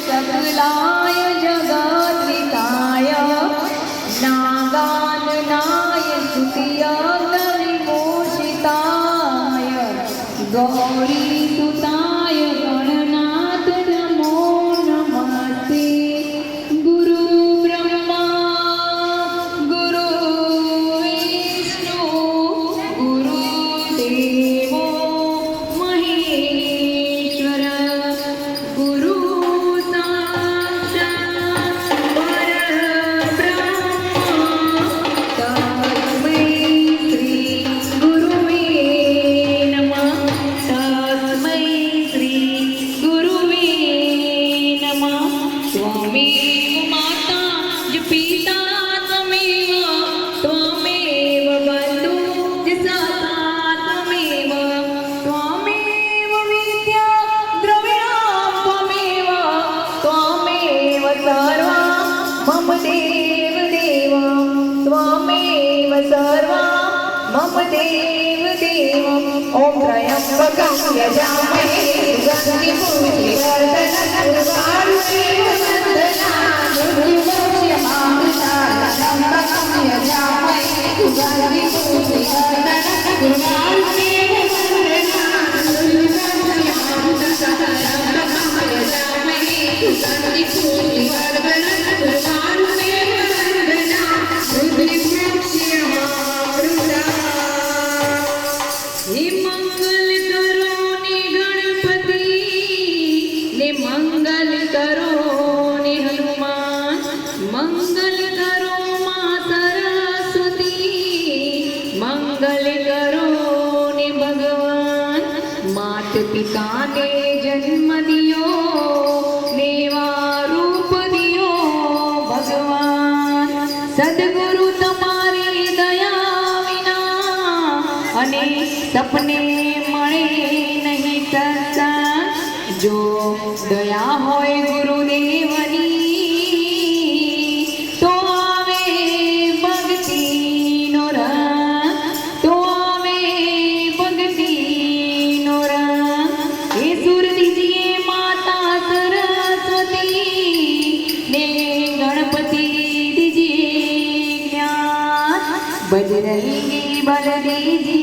सकलाय जगद्विताय नागाननाय स्तुतिय विभूषिताय गौरीसुताय गणनाथ नमो नमस्ते। गुरु ब्रह्मा गुरु विष्णु गुरुदेवो महेश्वर गुरु साक्षात् परब्रह्म तस्मै श्री गुरुवे नमः। तस्मै श्री गुरुवे नमः। त्वमेव माता च पिता त्वमेव त्वमेव बन्धु च सखा त्वमेव त्वमेव विद्या द्रविणं त्वमेव त्वमेव सर्वं मम देव देव त्वमेव सर्वं मम देव देव। ॐ त्र्यम्बकं यजामहे सुगन्धिपुष्टिवर्धनं त्र्यम्बकं यजामहे हे मंगल करो ने गणपति ने मंगल करो ने हनुमान मंगल करो मां सरस्वती मंगल करो ने भगवान। मात पिता ने जन्म दियो नेवा रूप दियो भगवान। सदगुरु तुम्हारी दया विना अने सपने मळे नहीं सकता। जो दया होय गुरुदेवनी तो आवे भक्ति नो रंग तो आवे भक्ति नो रंग। हे सुर दीजिए माता सरस्वती ने गणपति दीजिए ज्ञान बजरंगी बल दीजिए